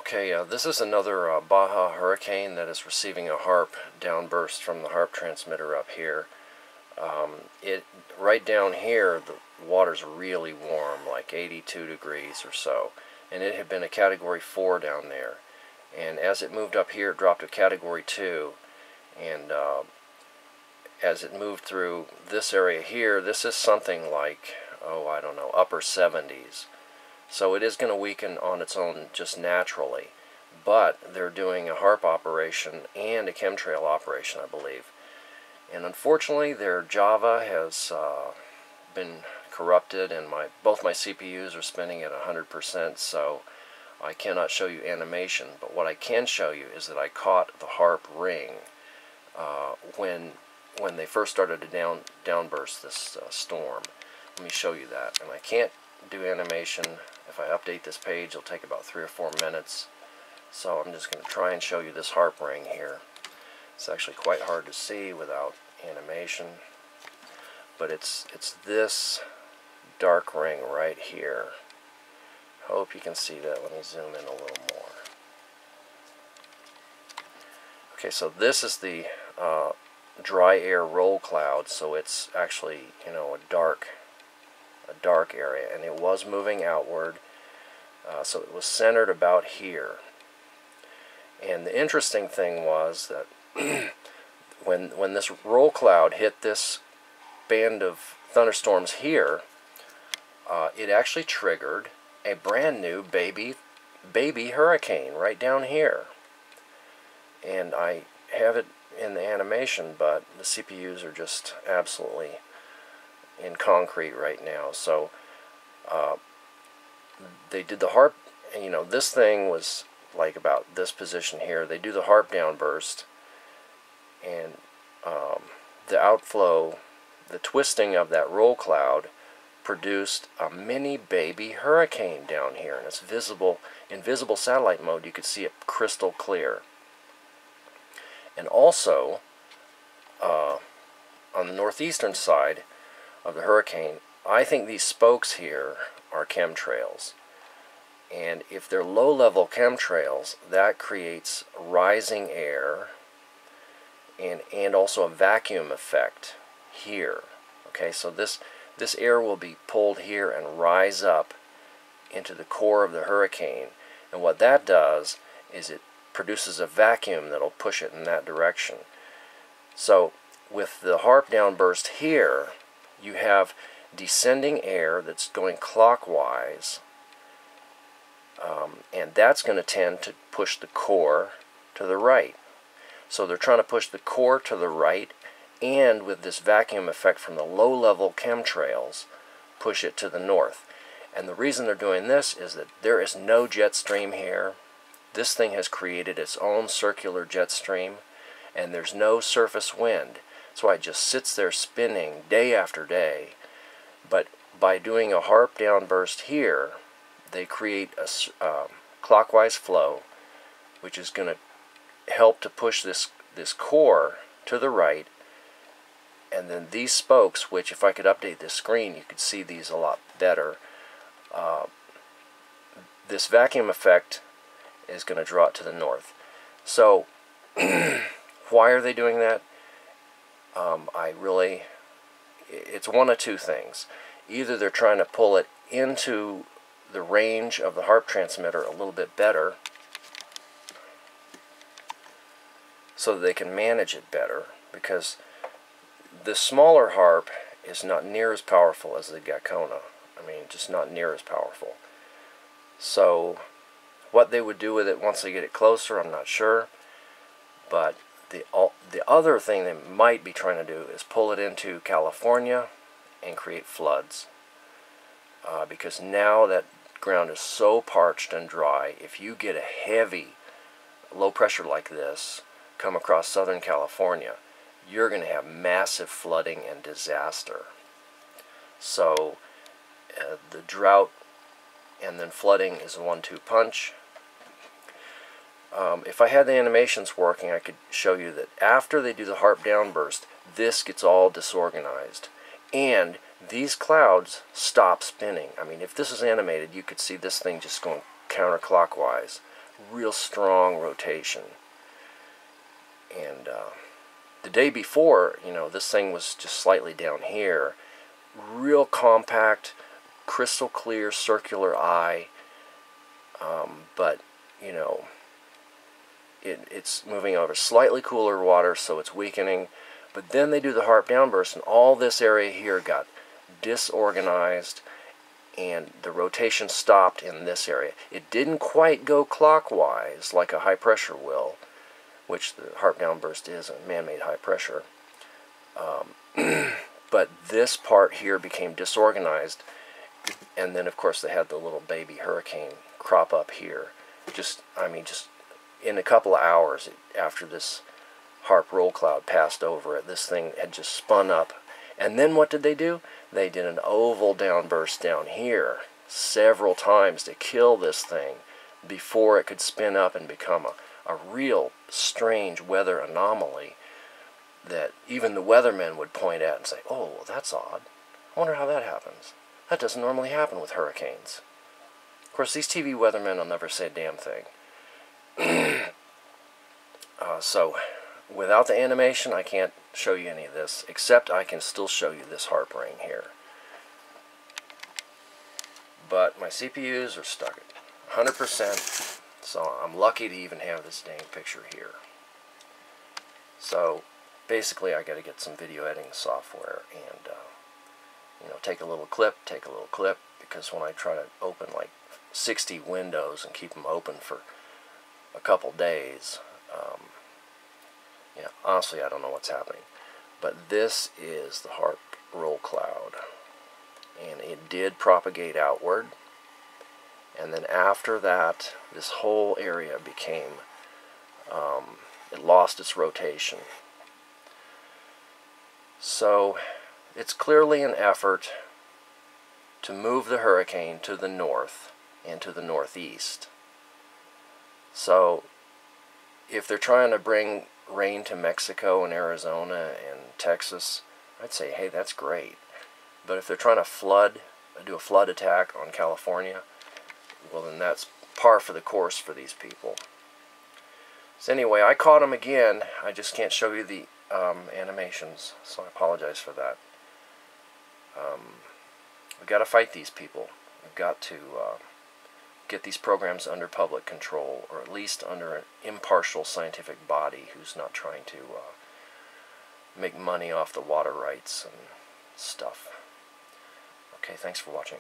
Okay, this is another Baja hurricane that is receiving a HAARP downburst from the HAARP transmitter up here. Right down here, the water's really warm, like 82 degrees or so, and it had been a Category 4 down there. And as it moved up here, it dropped to Category 2, and as it moved through this area here, this is something like, oh, I don't know, upper 70s. So it is going to weaken on its own just naturally. But they're doing a HAARP operation and a chemtrail operation, I believe. And unfortunately, their Java has been corrupted, and both my CPUs are spinning at 100%, so I cannot show you animation. But what I can show you is that I caught the HAARP ring when they first started to downburst this storm. Let me show you that. And I can't do animation. If I update this page, it'll take about 3 or 4 minutes. So I'm just going to try and show you this HAARP ring here. It's actually quite hard to see without animation, but it's this dark ring right here. Hope you can see that. Let me zoom in a little more. Okay, so this is the dry air roll cloud, so it's actually, you know, a dark area, and it was moving outward, so it was centered about here. And the interesting thing was that when this roll cloud hit this band of thunderstorms here, it actually triggered a brand new baby hurricane right down here. And I have it in the animation, but the CPUs are just absolutely in concrete right now. So they did the HAARP, you know, this thing was like about this position here. They do the HAARP downburst, and the outflow, the twisting of that roll cloud produced a mini baby hurricane down here, and it's visible in visible satellite mode. You could see it crystal clear. And also on the northeastern side of the hurricane, I think these spokes here are chemtrails. And if they're low-level chemtrails, that creates rising air and also a vacuum effect here. Okay, so this air will be pulled here and rise up into the core of the hurricane. And what that does is it produces a vacuum that'll push it in that direction. So with the HAARP downburst here, you have descending air that's going clockwise, and that's going to tend to push the core to the right. So they're trying to push the core to the right, and with this vacuum effect from the low-level chemtrails, push it to the north. And the reason they're doing this is that there is no jet stream here. This thing has created its own circular jet stream, and there's no surface wind. That's why it just sits there spinning day after day. But by doing a HAARP downburst here, they create a clockwise flow, which is going to help to push this core to the right. And then these spokes, which if I could update this screen, you could see these a lot better. This vacuum effect is going to draw it to the north. So why are they doing that? It's one of two things. Either they're trying to pull it into the range of the HAARP transmitter a little bit better so that they can manage it better, because the smaller HAARP is not near as powerful as the Gakona. I mean, just not near as powerful. So what they would do with it once they get it closer, I'm not sure. But the other thing they might be trying to do is pull it into California and create floods. Because now that ground is so parched and dry, if you get a heavy low pressure like this come across Southern California, you're going to have massive flooding and disaster. So the drought and then flooding is a 1-2 punch. If I had the animations working, I could show you that after they do the HAARP downburst, this gets all disorganized. And these clouds stop spinning. I mean, if this was animated, you could see this thing just going counterclockwise. real strong rotation. And the day before, you know, this thing was just slightly down here. Real compact, crystal clear, circular eye. But, you know, it's moving over slightly cooler water, so it's weakening. But then they do the HAARP downburst, and all this area here got disorganized, and the rotation stopped in this area. It didn't quite go clockwise like a high pressure will, which the HAARP downburst is a man-made high pressure. But this part here became disorganized, and then of course they had the little baby hurricane crop up here. Just in a couple of hours after this HAARP roll cloud passed over it, this thing had just spun up. And then what did they do? They did an oval downburst down here several times to kill this thing before it could spin up and become a real strange weather anomaly that even the weathermen would point at and say, oh, well, that's odd. I wonder how that happens. That doesn't normally happen with hurricanes. Of course, these TV weathermen will never say a damn thing. So, without the animation, I can't show you any of this, except I can still show you this HAARP ring here. But my CPUs are stuck at 100%, so I'm lucky to even have this dang picture here. So, basically, I got to get some video editing software and, you know, take a little clip, because when I try to open like 60 windows and keep them open for a couple days, yeah, honestly, I don't know what's happening. But this is the HAARP roll cloud, and it did propagate outward, and then after that, this whole area became, it lost its rotation. So, it's clearly an effort to move the hurricane to the north and to the northeast. So, if they're trying to bring rain to Mexico and Arizona and Texas, I'd say, hey, that's great. But if they're trying to do a flood attack on California, well, then that's par for the course for these people. So anyway, I caught them again. I just can't show you the animations, so I apologize for that. We've got to fight these people. We've got to get these programs under public control, or at least under an impartial scientific body who's not trying to make money off the water rights and stuff. Okay, thanks for watching.